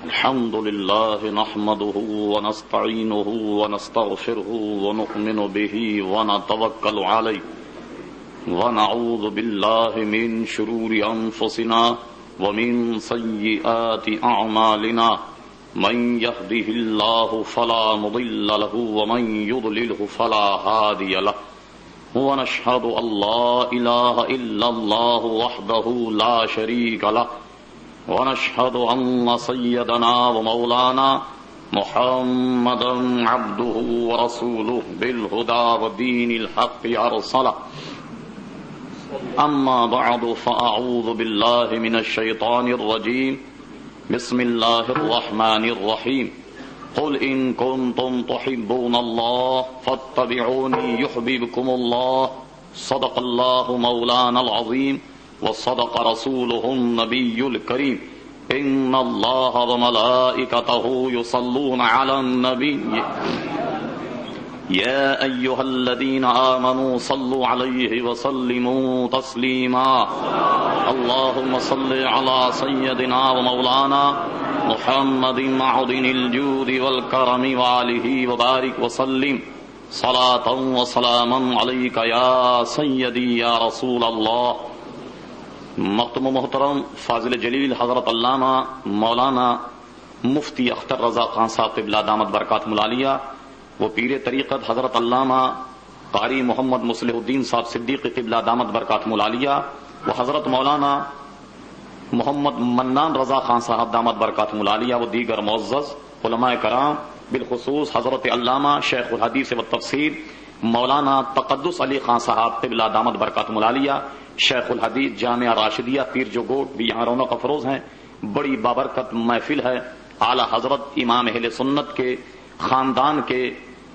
الحمد لله نحمده ونستعينه ونستغفره ونؤمن به ونتوكل عليه ونعوذ بالله من شرور أنفسنا ومن سيئات أعمالنا من يهده الله فلا مضل له ومن يضلله فلا هادي له ونشهد أن لا إله إلا الله وحده لا شريك له ونشهد أن سيدنا ومولانا محمدا عبده ورسوله بالهدى ودين الحق أرسله أما بعد فأعوذ بالله من الشيطان الرجيم بسم الله الرحمن الرحيم قل إن كنتم تحبون الله فاتبعوني يحببكم الله صدق الله مولانا العظيم وصدق رسوله النبي الكريم إن الله وملائكته يصلون على النبي يا أيها الذين آمنوا صلوا عليه وسلموا تسليما اللهم صل على سيدنا ومولانا محمد معدن الجود والكرم وآله وبارك وسلم صلاة وسلاما عليك يا سيدي يا رسول الله. محترم و محترم فاضل جلیل حضرت علامہ مولانا مفتی اختر رضا خان صاحب قبلہ دامت برکاتہم العالیہ، وہ پیر طریقت حضرت علامہ قاری محمد مصلح الدین صاحب صدیق قبلہ دامت برکاتہم العالیہ، وہ حضرت مولانا محمد منان رضا خان صاحب دامت برکاتہم العالیہ، وہ دیگر معزز علماء کرام، بالخصوص حضرت علامہ شیخ الحدیث والتفسیر مولانا تقدس علی خان صاحب قبلہ دامت برکاتہم العالیہ، شیخ الحدیث جامعہ راشدیہ پیر جو گوٹ بھی یہاں رونق افروز ہیں. بڑی بابرکت محفل ہے. اعلی حضرت امام اہل سنت کے خاندان کے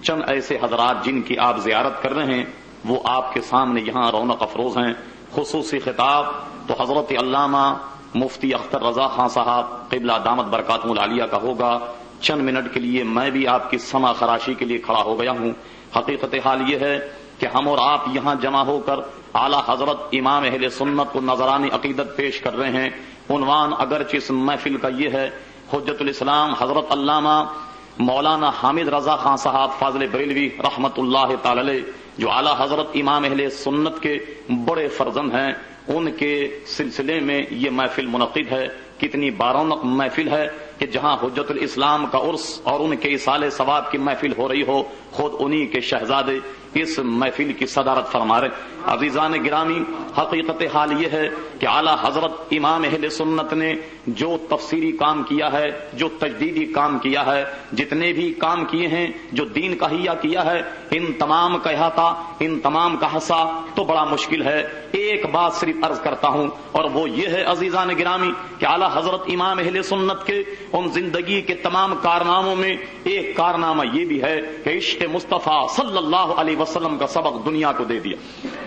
چند ایسے حضرات جن کی آپ زیارت کر رہے ہیں وہ آپ کے سامنے یہاں رونق افروز ہیں. خصوصی خطاب تو حضرت علامہ مفتی اختر رضا خان صاحب قبلہ دامت برکاتہم العالیہ کا ہوگا. چند منٹ کے لیے میں بھی آپ کی سمع خراشی کے لیے کھڑا ہو گیا ہوں. حقیقت حال یہ ہے کہ ہم اور آپ یہاں جمع ہو کر اعلی حضرت امام اہل سنت کو نذرانی عقیدت پیش کر رہے ہیں. عنوان اگرچہ اس محفل کا یہ ہے، حجت الاسلام حضرت علامہ مولانا حامد رضا خان صاحب فاضل بریلوی رحمت اللہ تعالی علیہ جو اعلی حضرت امام اہل سنت کے بڑے فرزند ہیں، ان کے سلسلے میں یہ محفل منعقد ہے. کتنی بارونق محفل ہے کہ جہاں حجت الاسلام کا عرس اور ان کے اصالہ ثواب کی محفل ہو رہی ہو، خود انہی کے شہزادے اس محفل کی صدارت فرما رہے. عزیزان گرامی، حقیقت حال یہ ہے کہ اعلی حضرت امام اہل سنت نے جو تفسیری کام کیا ہے، جو تجدیدی کام کیا ہے، جتنے بھی کام کیے ہیں، جو دین کا احیاء کیا ہے، ان تمام کا احاطہ، ان تمام کا حصہ تو بڑا مشکل ہے. ایک بات صرف عرض کرتا ہوں اور وہ یہ ہے عزیزان گرامی کہ اعلی حضرت امام اہل سنت کے ان زندگی کے تمام کارناموں میں ایک کارنامہ یہ بھی ہے کہ عشق مصطفیٰ صلی اللہ علیہ وسلم کا سبق دنیا کو دے دیا.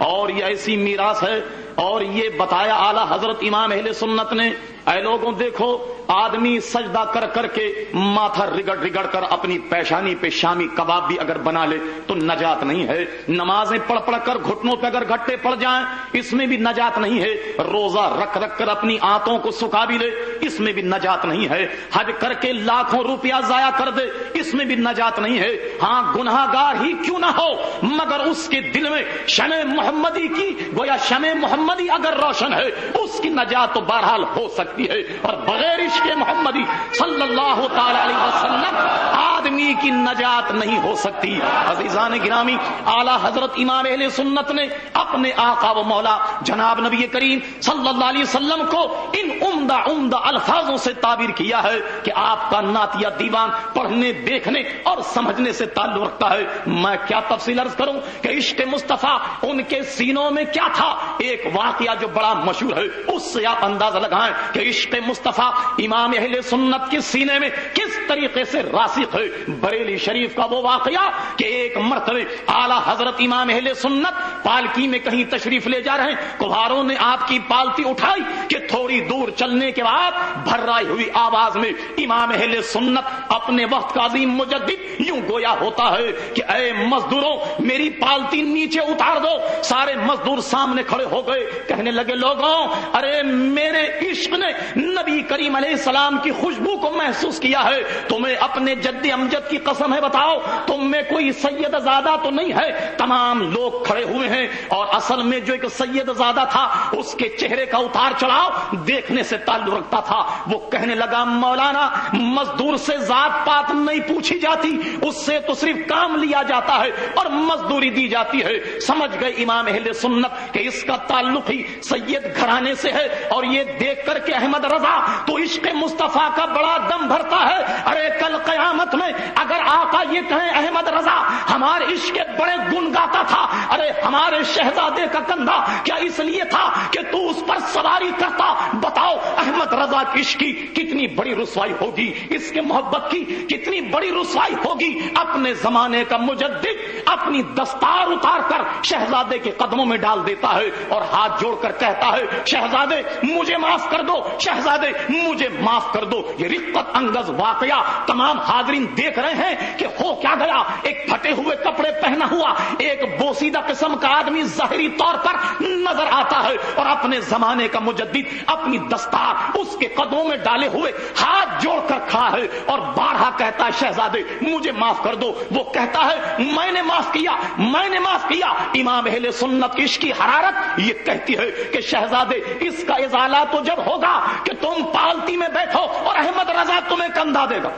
اور یہ ایسی میراث ہے اور یہ بتایا اعلی حضرت امام اہل سنت نے، اے لوگوں دیکھو، آدمی سجدہ کر کر کے ماتھا رگڑ رگڑ کر اپنی پیشانی پہ شامی کباب بھی اگر بنا لے تو نجات نہیں ہے. نمازیں پڑھ پڑھ کر گھٹنوں پہ اگر گھٹے پڑ جائیں اس میں بھی نجات نہیں ہے. روزہ رکھ رکھ کر اپنی آنتوں کو سکھا بھی لے اس میں بھی نجات نہیں ہے. حج کر کے لاکھوں روپیہ ضائع کر دے اس میں بھی نجات نہیں ہے. ہاں گناہ گار ہی کیوں نہ ہو مگر اس کے دل میں شمع محمدی کی گویا شمع محمدی اگر روشن ہے اس کی نجات تو بہرحال ہو سکتی ہے. اور بغیر عشق محمدی صلی اللہ تعالی علیہ وسلم آدمی کی نجات نہیں ہو سکتی. عزیزان گرامی، اعلی حضرت امام اہل سنت نے اپنے آقا و مولا جناب نبی کریم صلی اللہ علیہ وسلم کو ان عمدہ عمدہ الفاظوں سے تعبیر کیا ہے کہ آپ کا نعتیہ دیوان پڑھنے دیکھنے اور سمجھنے سے تعلق رکھتا ہے. میں کیا تفصیل عرض کروں کہ عشق مصطفیٰ ان کے سینوں میں کیا تھا. ایک واقعہ جو بڑا مشہور ہے اس سے آپ اندازہ لگائیں کہ عشق مصطفیٰ امام اہل سنت کے سینے میں کس طریقے سے راسخ ہے. بریلی شریف کا وہ واقعہ کہ ایک مرتبہ اعلیٰ حضرت امام اہل سنت پالکی میں کہیں تشریف لے جا رہے ہیں، کمہاروں نے آپ کی پالکی اٹھائی کہ تھوڑی دور چلنے کے بعد بھرائی ہوئی آواز میں امام اہل سنت اپنے وقت کا عظیم مجدد یوں گویا ہوتا ہے کہ اے مزدوروں میری پالکی نیچے اتار دو۔ سارے مزدور سامنے کھڑے ہو گئے، کہنے لگے لوگوں ارے میرے عشق نے نبی کریم علیہ السلام کی خوشبو کو محسوس کیا ہے، تمہیں اپنے جد امجد کی قسم ہے بتاؤ تم میں کوئی سید زادہ تو نہیں ہے؟ تمام لوگ کھڑے ہوئے ہیں اور اصل میں جو ایک سید زادہ تھا اس کے چہرے کا اتار چڑھاؤ دیکھنے سے تعلق رکھتا تھا۔ وہ کہنے لگا مولانا مزدور سے ذات پات نہیں پوچھی جاتی، اس سے تو صرف کام لیا جاتا ہے اور مزدوری دی جاتی ہے۔ سمجھ گئے امام اہل سنت کہ اس کا تعلق ہی سید گھرانے سے ہے، اور یہ دیکھ کر کے احمد رضا تو عشق مصطفیٰ کا بڑا دم بھرتا ہے۔ ارے کل قیامت میں اگر آقا یہ کہیں احمد رضا ہمارے عشق کے بڑے گن گاتا تھا، ارے ہمارے شہزادے کا کندھا کیا اس لیے تھا کہ تو اس پر سواری کرتا؟ بتاؤ احمد رضا کی عشق کی کتنی بڑی رسوائی ہوگی، اس کے محبت کی کتنی بڑی رسوائی ہوگی۔ اپنے زمانے کا مجدد اپنی دستار اتار کر شہزادے کے قدموں میں ڈال دیتا ہے اور ہاتھ جوڑ کر کہتا ہے شہزادے مجھے معاف کر دو، شہزادے مجھے معاف کر دو۔ یہ رقت انگیز واقعہ تمام حاضرین دیکھ رہے ہیں کہ ہو کیا گیا۔ ایک پھٹے ہوئے کپڑے پہنا ہوا ایک بوسیدہ قسم کا آدمی ظاہری طور پر نظر آتا ہے اور اپنے زمانے کا مجدد اپنی دستار اس کے قدموں میں ڈالے ہوئے ہاتھ جوڑ کر کھڑا ہے اور بارہا کہتا ہے شہزادے مجھے معاف کر دو۔ وہ کہتا ہے میں نے معاف کیا، میں نے معاف کیا۔ امام اہل سنت کی عشق کی حرارت یہ کہتی ہے کہ شہزادے اس کا ازالہ تو جب ہوگا کہ تم پالتی میں بیٹھو اور احمد رضا تمہیں کندھا دے گا۔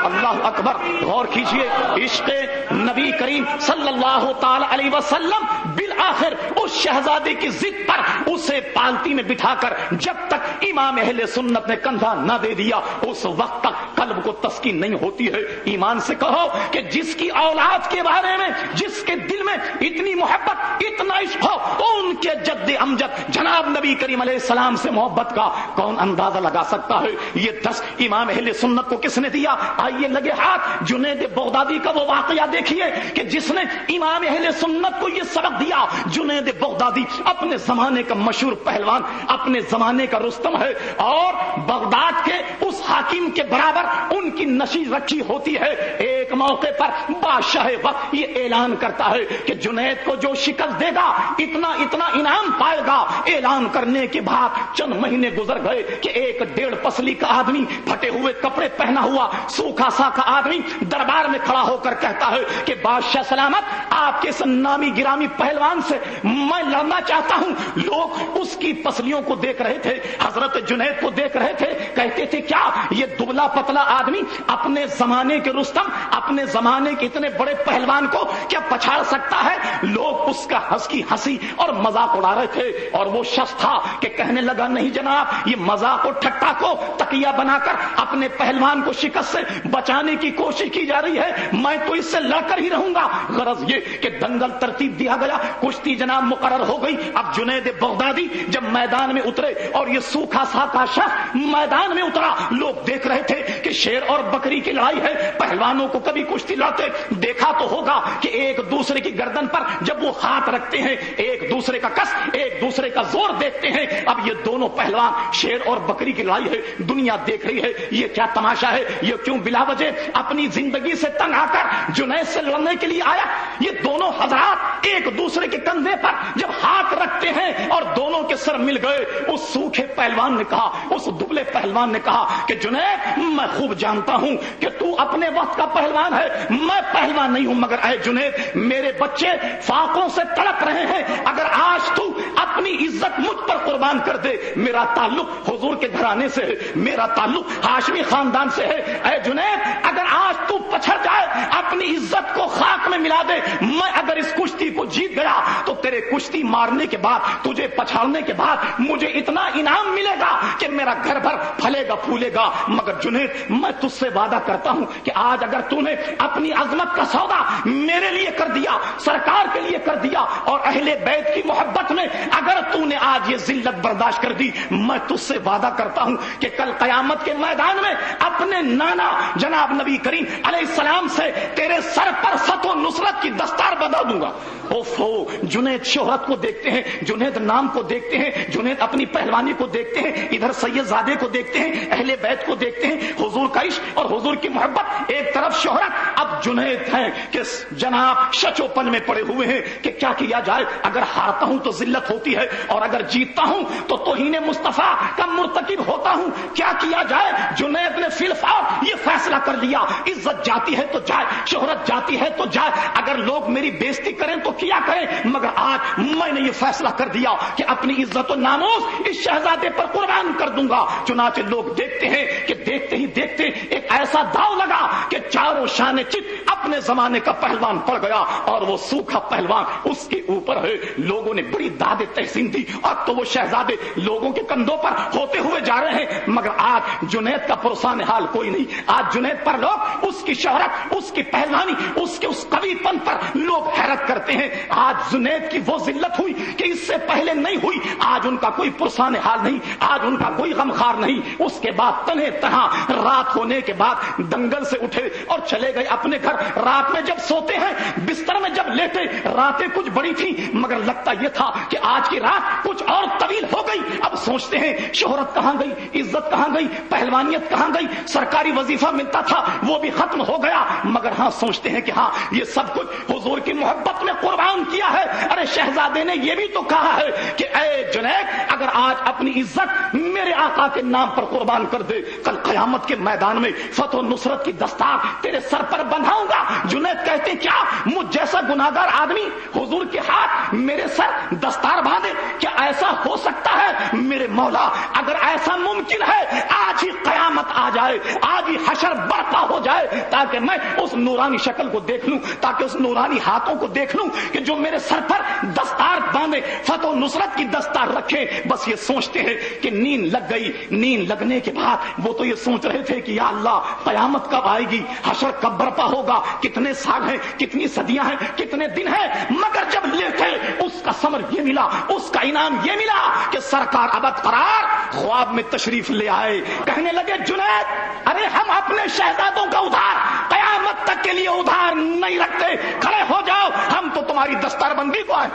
اللہ اکبر، غور کیجئے، عشق نبی کریم صلی اللہ تعالی علیہ وسلم بالآخر اس شہزادے کی ضد پر اسے پالتی میں بٹھا کر جب تک امام اہل سنت نے کندھا نہ دے دیا اس وقت تک قلب کو تسکین نہیں ہوتی ہے۔ ایمان سے کہو کہ جس کی اولاد کے بارے میں جس کے دل میں اتنی محبت اتنا عشق ہو ان کے جد امجد جناب نبی کریم علیہ السلام سے محبت کا کون اندازہ لگا سکتا ہے؟ یہ دس امام اہل سنت کو کس نے دیا؟ آئیے لگے ہاتھ جنید بغدادی کا وہ واقعہ دیکھیے کہ جس نے امام اہل سنت کو یہ سبق دیا۔ جنید بغدادی اپنے زمانے کا مشہور پہلوان، اپنے زمانے کا رستم ہے، اور بغداد کے اس حاکم کے برابر ان کی نشیز رکھی ہوتی ہے۔ ایک موقع پر بادشاہ وقت یہ اعلان کرتا ہے کہ جنید کو جو شکست دے گا اتنا اتنا انعام پائے گا۔ اعلان کرنے کے بعد چند مہینے گزر گئے کہ ایک 1.5 پسلی کا آدمی پھٹے ہوئے کپڑے پہنا ہوا سوکھا سا کا آدمی دربار میں کھڑا ہو کر کہتا ہے کہ بادشاہ سلامت آپ کے اس نامی گرامی پہلوان سے میں لڑنا چاہتا ہوں۔ لوگ اس کی پسلیوں کو دیکھ رہے تھے، حضرت جنید کو دیکھ رہے تھے، کہتے تھے کیا یہ دبلا پتلا آدمی اپنے زمانے کے رستم، اپنے زمانے کے اتنے بڑے پہلوان کو کیا پچھاڑ سکتا ہے؟ لوگ اس کا ہنسی اور مذاق اڑا رہے تھے، اور وہ شخص تھا کہ کہنے لگا نہیں جناب، یہ مذاق اور ٹھٹا کو تکیہ بنا کر اپنے پہلوان کو شکست سے بچانے کی کوشش کی جا رہی ہے، میں تو اس سے لڑ کر ہی رہوں گا۔ غرض یہ کہ دنگل ترتیب دیا گیا، کشتی جناب مقرر ہو گئی۔ اب جنید بغدادی جب میدان میں اترے اور یہ سوکھا سا کا شخص میدان میں اترا، لوگ دیکھ رہے تھے کہ شیر اور بکری کی لڑائی ہے۔ پہلوانوں کو کبھی کشتی لڑتے دیکھا تو ہوگا کہ ایک دوسرے کی گردن پر جب وہ ہاتھ رکھتے ہیں، ایک دوسرے کا کس، ایک دوسرے کا زور دیکھتے ہیں۔ اب یہ دونوں پہلوان شیر اور بکری کی لڑائی ہے، دنیا دیکھ رہی ہے یہ کیا تماشا ہے، یہ کیوں بلا وجہ اپنی زندگی سے تنگ آ کر جنید سے لڑنے کے لیے آیا؟ یہ دونوں حضرات ایک دوسرے کے کندھے پر جب ہاتھ رکھتے ہیں اور دونوں کے سر مل گئے، اس سوکھے پہلوان نے کہا، اس دبلے پہلوان نے کہا کہ جنید میں خوب جانتا ہوں کہ تو اپنے وقت کا پہلوان ہے، میں پہلوان نہیں ہوں، مگر اے جنید میرے بچے فاقوں سے تڑپ رہے ہیں، اگر آج تو اپنی عزت مجھ پر قربان کر دے، میرا تعلق حضور کے گھرانے سے ہے، میرا تعلق ہاشمی خاندان سے ہے، اے جنید اگر آج تو پچھڑ جائے اپنی عزت کو خاک میں ملا دے، میں اگر اس کشتی کو جیت گیا تو تیرے کشتی مارنے کے بعد، تجھے پچھاڑنے کے بعد مجھے اتنا انعام ملے گا کہ میرا گھر بھر پھلے گا پھولے گا۔ مگر جنید میں تجھ سے وعدہ کرتا ہوں کہ آج اگر تو نے اپنی عظمت کا سودا میرے لیے کر دیا، سرکار کے لیے کر دیا، اور اہل بیت کی محبت میں اگر تو نے آج یہ ذلت برداشت کر دی، میں تجھ سے وعدہ کرتا ہوں کہ کل قیامت کے میدان میں اپنے اپنے نانا جناب نبی کریم علیہ السلام سے تیرے سر پر فتح و نصرت کی دستار بندھا دوں گا. اوفو، جنید شہرت کو دیکھتے ہیں، جنید نام کو دیکھتے ہیں، جنید اپنی پہلوانی کو دیکھتے ہیں، ادھر سید زادے کو دیکھتے ہیں، اہل بیت کو دیکھتے ہیں، حضور کا عشق اور حضور کی محبت، ایک طرف شہرت. اب جنید ہیں کہ جناب شچو پن میں پڑے ہوئے ہیں کہ کیا کیا جائے. اگر ہارتا ہوں تو ذلت ہوتی ہے اور اگر جیتتا ہوں تو توہین مصطفیٰ کا مرتکب ہوتا ہوں. کیا کیا جائے؟ جنید نے فی الفور یہ فیصلہ کر لیا، عزت جاتی ہے تو جائے، شہرت جاتی ہے تو جائے، اگر لوگ میری بےزتی کریں تو کیا کریں، مگر آج میں نے یہ فیصلہ کر دیا کہ اپنی عزت و ناموس اس شہزادے پر قربان کر دوں گا. چنانچہ لوگ دیکھتے ہیں کہ دیکھتے ہی دیکھتے ایک ایسا داؤ لگا کہ چاروں شان چت اپنے زمانے کا پہلوان پڑ گیا اور وہ سوکھا پہلوان اس کے اوپر ہے. لوگوں نے بڑی داد تحسین دی اور تو وہ شہزادے لوگوں کے کندھوں پر ہوتے ہوئے جا رہے ہیں. مگر آج جنید کا پرسان حال کوئی نہیں. آج جنید پر لوگ اس کی شہرت، اس کی پہلوانی، اس کے اس قوی پن پر لوگ حیرت کرتے ہیں. آج جنید کی وہ ذلت ہوئی کہ اس سے پہلے نہیں ہوئی. آج ان کا کوئی پرسان حال نہیں، آج ان کا کوئی غمخار نہیں. اس کے بعد تنہے تنہا رات ہونے کے بعد دنگل سے اٹھے اور چلے گئے اپنے گھر. رات میں جب سوتے ہیں، بستر میں جب لیٹے، راتیں کچھ بڑی تھی مگر لگتا یہ تھا کہ آج کی رات کچھ اور طویل ہو گئی. اب سوچتے ہیں شہرت کہاں گئی، عزت کہاں گئی، پہلوانیت کہاں گئی، سرکاری وظیفہ ملتا تھا وہ بھی ختم ہو گیا. مگر ہاں سوچتے ہیں کہ ہاں یہ سب کچھ حضور کی محبت میں قربان کیا ہے. ارے شہزادے نے یہ بھی تو کہا ہے کہ اے جنید، اگر آج اپنی عزت میرے آقا کے نام پر قربان کر دے، کل قیامت کے میدان میں فتح و نصرت کی دستار تیرے سر پر بندھاؤں گا. جنید کہتے ہیں کیا مجھ جیسا گناہگار آدمی حضور کے ہاتھ میرے سر دستار باندھے؟ کیا ایسا ہو سکتا ہے؟ میرے مولا، اگر ایسا ممکن ہے آج ہی قیامت آ جائے، آج ہی حشر برپا ہو جائے تاکہ میں اس نورانی شکل کو دیکھ لوں، تاکہ اس نورانی ہاتھوں کو دیکھ لوں کہ جو میرے سر پر دستار باندھے، فتح و نصرت کی دستار رکھے. بس یہ سوچتے ہیں کہ نیند لگ گئی. نیند لگنے کے بعد وہ تو یہ سوچ رہے تھے کہ یا اللہ قیامت کب آئے گی، حشر کب برپا ہوگا، کتنے سال ہیں، کتنی صدیاں ہیں، کتنے دن ہیں. مگر جب لیٹے اس کا ثمر یہ ملا، اس کا انعام یہ ملا کہ سرکار ابد قرار خواب میں تشریف لے آئے. کہنے لگے جنید، ارے ہم اپنے شہزادوں کا ادھار قیامت تک کے لیے ادھار نہیں رکھتے، کھڑے ہو جاؤ، ہم تو تمہاری دستار بندی کو آئے.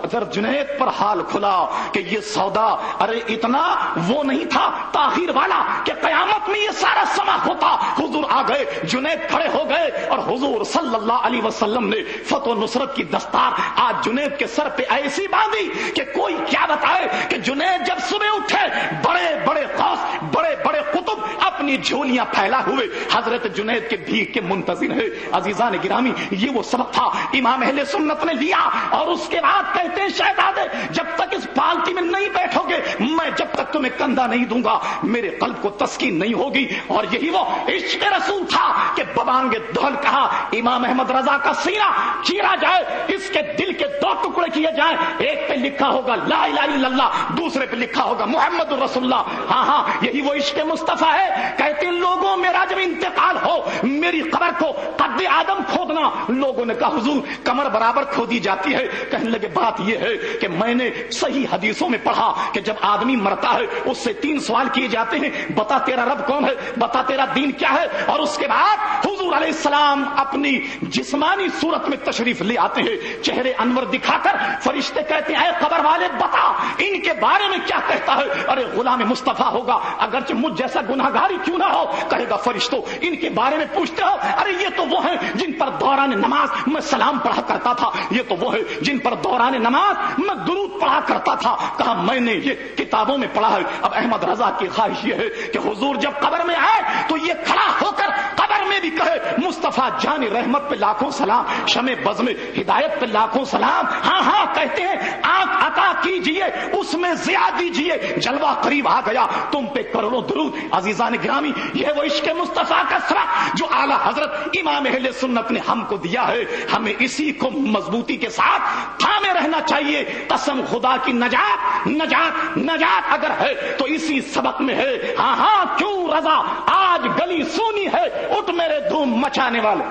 اگر جنید پر حال کھلا کہ یہ سودا ارے اتنا وہ نہیں تھا تاخیر والا کہ قیامت میں یہ سارا سما ہوتا. حضور آ گئے، جنید کھڑے ہو گئے اور حضور صلی اللہ علیہ وسلم نے فتح و نصرت کی دستار آج جنید کے سر پہ ایسی باندھی کہ کوئی کیا بتائے کہ جنید جب صبح اٹھے، بڑے بڑے غوث، بڑے بڑے قطب اپنی جھولیاں پھیلا ہوئے حضرت جنید کے بھیک کے منتظر ہے. عزیزان گرامی، یہ وہ سبق تھا امام اہل سنت نے لیا اور اس کے بعد کہتے ہیں شہزادے جب تک اس پالکی میں نہیں بیٹھو گے، میں جب تک تمہیں کندھا نہیں دوں گا میرے قلب کو تسکین نہیں ہوگی. اور یہی وہ عشق رسول تھا کہ ببانگ دہل کہا امام احمد رضا کا سینہ چیرا جائے، اس کے دل کے دو ٹکڑے کیے جائیں، ایک پہ لکھا ہوگا لا الہ الا اللہ، دوسرے پہ لکھا ہوگا محمد الرسول اللہ. ہاں ہاں یہی وہ عشق مصطفیٰ ہے. کہتے ہیں لوگوں میرا جب انتقال ہو میری قبر کو قد آدم کھودنا. لوگوں نے کہا حضور کمر برابر کھودی جاتی ہے. کہنے لگے بات یہ ہے کہ میں نے صحیح حدیثوں میں پڑھا کہ جب آدمی مرتا ہے اس سے 3 سوال کیے جاتے ہیں، بتا تیرا رب کون ہے، بتا تیرا دین کیا ہے. اور اس کے بعد حضور علیہ السلام اپنی جسمانی صورت میں تشریف لے آتے ہیں، چہرے انور دکھا کر. فرشتے کہتے ہیں اے قبر والے بتا ان کے بارے میں کیا کہتا ہے. ارے غلام مصطفیٰ ہوگا اگرچہ مجھ جیسا گناہگاری کیوں نہ ہو. کہے گا فرشتوں ان کے بارے میں پوچھتے ہو، ارے یہ تو وہ ہیں جن پر دوران نماز میں سلام پڑھا کرتا تھا، یہ تو وہ ہے جن پر دوران نماز میں درود پڑھا کرتا تھا. کہا میں نے یہ کتابوں میں پڑھا ہے. اب احمد رضا کی خواہش یہ ہے کہ حضور جب قبر میں آئے تو یہ کھڑا ہو کر قبر میں بھی کہے مصطفیٰ جان رحمت پہ لاکھوں سلام، شمع بزم ہدایت پہ لاکھوں سلام. ہاں ہاں کہتے ہیں آنکھ عطا کیجئے اس میں ضیاء دیجئے، جلوہ قریب آ گیا تم پہ کروڑوں درود. عزیزان گرامی یہ وہ عشق مصطفیٰ کا سبق جو اعلیٰ حضرت امام اہل سنت نے ہم کو دیا ہے. ہمیں اسی کو مضبوطی کے ساتھ تھامے رہنا چاہیے. قسم خدا کی نجات نجات نجات اگر ہے تو اسی سبق میں ہے. ہاں ہاں کیوں رضا آج گلی سونی ہے، اٹھ میرے دھوم مچانے والے.